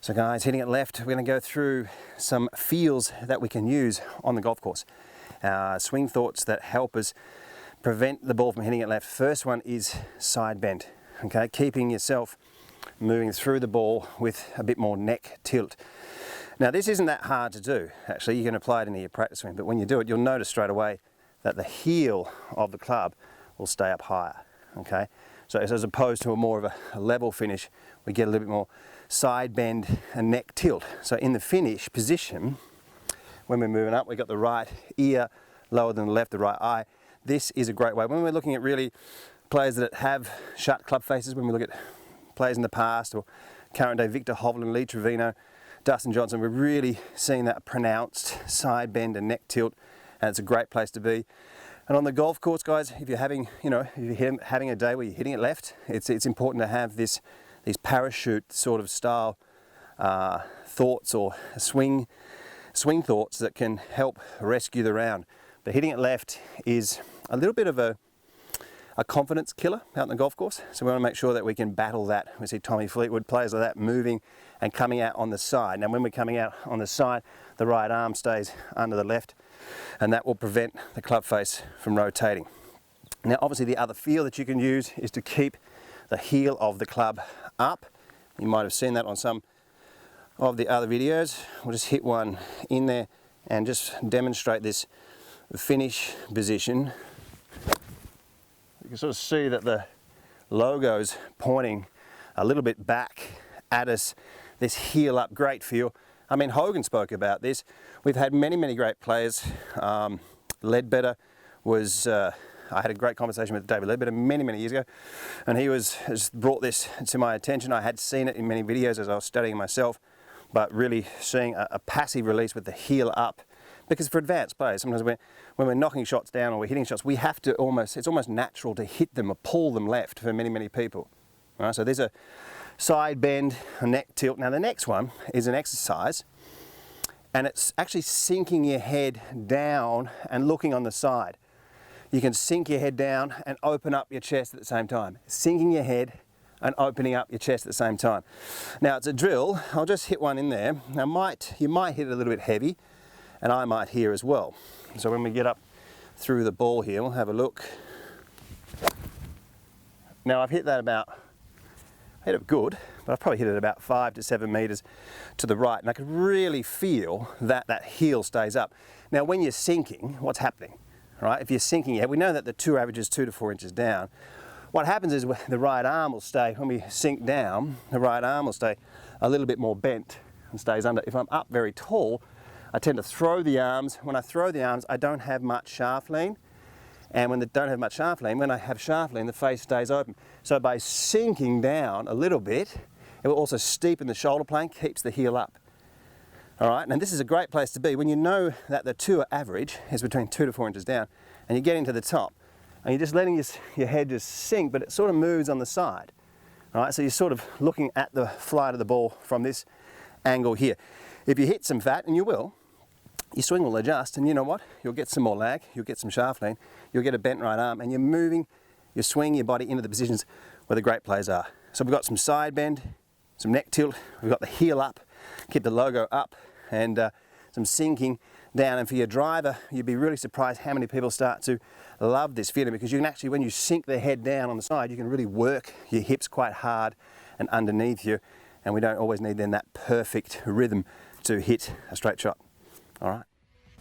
So guys, hitting it left, we're going to go through some feels that we can use on the golf course. Swing thoughts that help us prevent the ball from hitting it left. First one is side bend, okay? Keeping yourself moving through the ball with a bit more neck tilt. Now this isn't that hard to do, actually. You can apply it into your practice swing, but when you do it, you'll notice straight away that the heel of the club will stay up higher, okay? So as opposed to a more of a level finish, we get a little bit more side bend and neck tilt. So in the finish position, when we're moving up, we've got the right ear lower than the left, the right eye. This is a great way. When we're looking at really players that have shut club faces, when we look at players in the past or current day, Victor Hovland, Lee Trevino, Dustin Johnson, we're really seeing that pronounced side bend and neck tilt, and it's a great place to be. And on the golf course, guys, if you're having, if you're having a day where you're hitting it left, it's important to have these parachute sort of style thoughts or swing thoughts that can help rescue the round. But hitting it left is a little bit of a confidence killer out on the golf course. So we want to make sure that we can battle that. We see Tommy Fleetwood, players like that, moving and coming out on the side. Now when we're coming out on the side, the right arm stays under the left, and that will prevent the club face from rotating. Now obviously the other feel that you can use is to keep the heel of the club up. You might have seen that on some of the other videos. We'll just hit one in there and just demonstrate this finish position. You can sort of see that the logo's pointing a little bit back at us. This heel up, great feel. I mean, Hogan spoke about this. We've had many great players. Ledbetter was, I had a great conversation with David Ledbetter many years ago, and he has brought this to my attention. I had seen it in many videos as I was studying myself, but really seeing a passive release with the heel up. Because for advanced players, sometimes when we're knocking shots down or we're hitting shots, we have to it's almost natural to hit them or pull them left for many people. Right? So there's a side bend, a neck tilt. Now the next one is an exercise, and it's actually sinking your head down and looking on the side. You can sink your head down and open up your chest at the same time. Sinking your head and opening up your chest at the same time. Now it's a drill. I'll just hit one in there. Now you might hit it a little bit heavy, and I might here as well. So when we get up through the ball here, we'll have a look. Now I've hit that hit it good, but I've probably hit it about 5 to 7 meters to the right, and I can really feel that heel stays up. Now when you're sinking, what's happening? Right? If you're sinking, we know that the tour average is 2 to 4 inches down. What happens is the right arm will stay, when we sink down, the right arm will stay a little bit more bent and stays under. If I'm up very tall, I tend to throw the arms. When I throw the arms, I don't have much shaft lean. And when I don't have much shaft lean, when I have shaft lean, the face stays open. So by sinking down a little bit, it will also steepen the shoulder plane, keeps the heel up. All right, and this is a great place to be when you know that the tour average is between 2 to 4 inches down, and you're getting to the top, and you're just letting your head just sink, but it sort of moves on the side. All right, so you're sort of looking at the flight of the ball from this angle here. If you hit some fat, and you will, your swing will adjust, and you know what? You'll get some more lag, you'll get some shaft lean, you'll get a bent right arm, and you're moving your swing, your body into the positions where the great players are. So we've got some side bend, some neck tilt, we've got the heel up, keep the logo up, and some sinking down. And for your driver, you'd be really surprised how many people start to love this feeling, because you can actually, when you sink the head down on the side, you can really work your hips quite hard and underneath you, and we don't always need then that perfect rhythm to hit a straight shot. All right.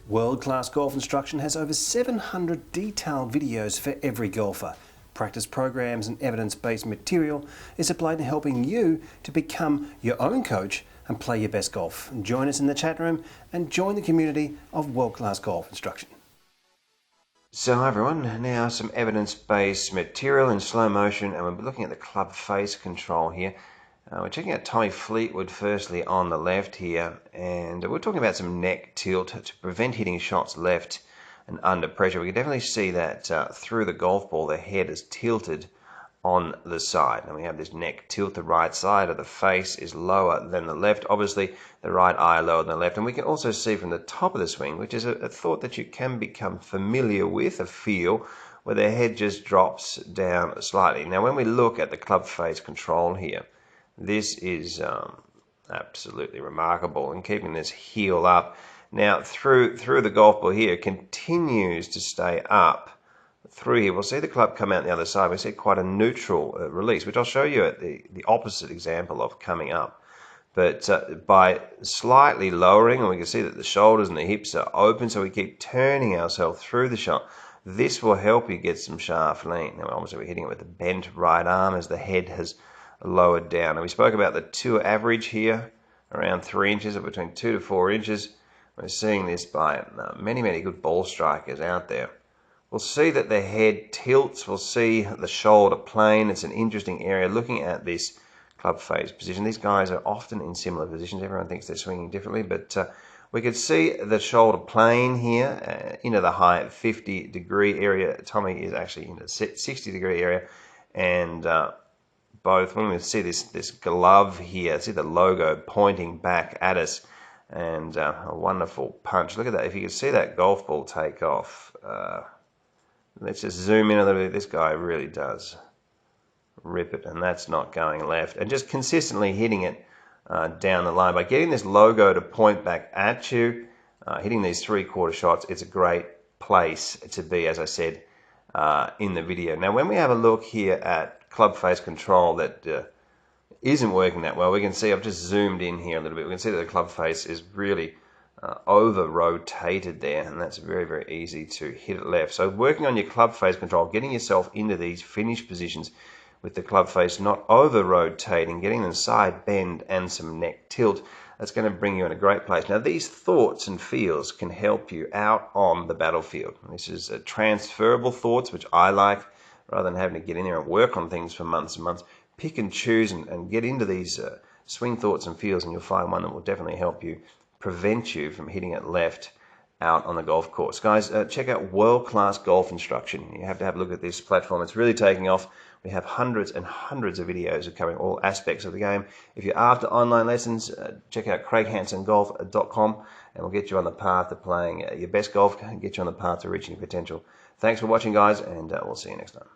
World-class Golf Instruction has over 700 detailed videos for every golfer. Practice programs and evidence-based material is applied to helping you to become your own coach and play your best golf. Join us in the chat room and join the community of World-class Golf Instruction. So hi everyone, now some evidence-based material in slow motion, and we're looking at the club face control here. We're checking out Tommy Fleetwood firstly on the left here, and we're talking about some neck tilt to prevent hitting shots left and under pressure. We can definitely see that through the golf ball the head is tilted on the side. And we have this neck tilt. The right side of the face is lower than the left. Obviously the right eye lower than the left. And we can also see from the top of the swing, which is a thought that you can become familiar with, a feel where the head just drops down slightly. Now when we look at the club face control here, this is Absolutely remarkable. And keeping this heel up. Now through the golf ball here, continues to stay up through here. We'll see the club come out the other side. We see quite a neutral release, which I'll show you at the opposite example of coming up. But by slightly lowering, and we can see that the shoulders and the hips are open, so we keep turning ourselves through the shot. This will help you get some shaft lean. Now, obviously, we're hitting it with the bent right arm as the head has lowered down. And we spoke about the tour average here, around 3 inches, or between 2 to 4 inches. We're seeing this by many good ball strikers out there. We'll see that the head tilts. We'll see the shoulder plane. It's an interesting area looking at this club face position. These guys are often in similar positions. Everyone thinks they're swinging differently, but we could see the shoulder plane here into the high 50-degree area. Tommy is actually in the 60-degree area, and both when we see this glove here, see the logo pointing back at us, and a wonderful punch. Look at that. If you can see that golf ball take off, let's just zoom in a little bit. This guy really does rip it, and that's not going left, and just consistently hitting it down the line by getting this logo to point back at you, hitting these 3/4 shots. It's a great place to be, as I said in the video. Now when we have a look here at club face control that isn't working that well, we can see I've just zoomed in here a little bit. We can see that the club face is really over rotated there, and that's very easy to hit it left. So working on your club face control, getting yourself into these finish positions with the club face not over rotating, getting them side bend and some neck tilt, that's going to bring you in a great place. Now these thoughts and feels can help you out on the battlefield. This is transferable thoughts, which I like, rather than having to get in there and work on things for months and months. Pick and choose and get into these swing thoughts and feels, and you'll find one that will definitely help you prevent you from hitting it left out on the golf course. Guys, check out world-class golf instruction. You have to have a look at this platform. It's really taking off. We have hundreds and hundreds of videos covering all aspects of the game. If you're after online lessons, check out CraigHansonGolf.com, and we'll get you on the path to playing your best golf and get you on the path to reaching your potential. Thanks for watching, guys, and we'll see you next time.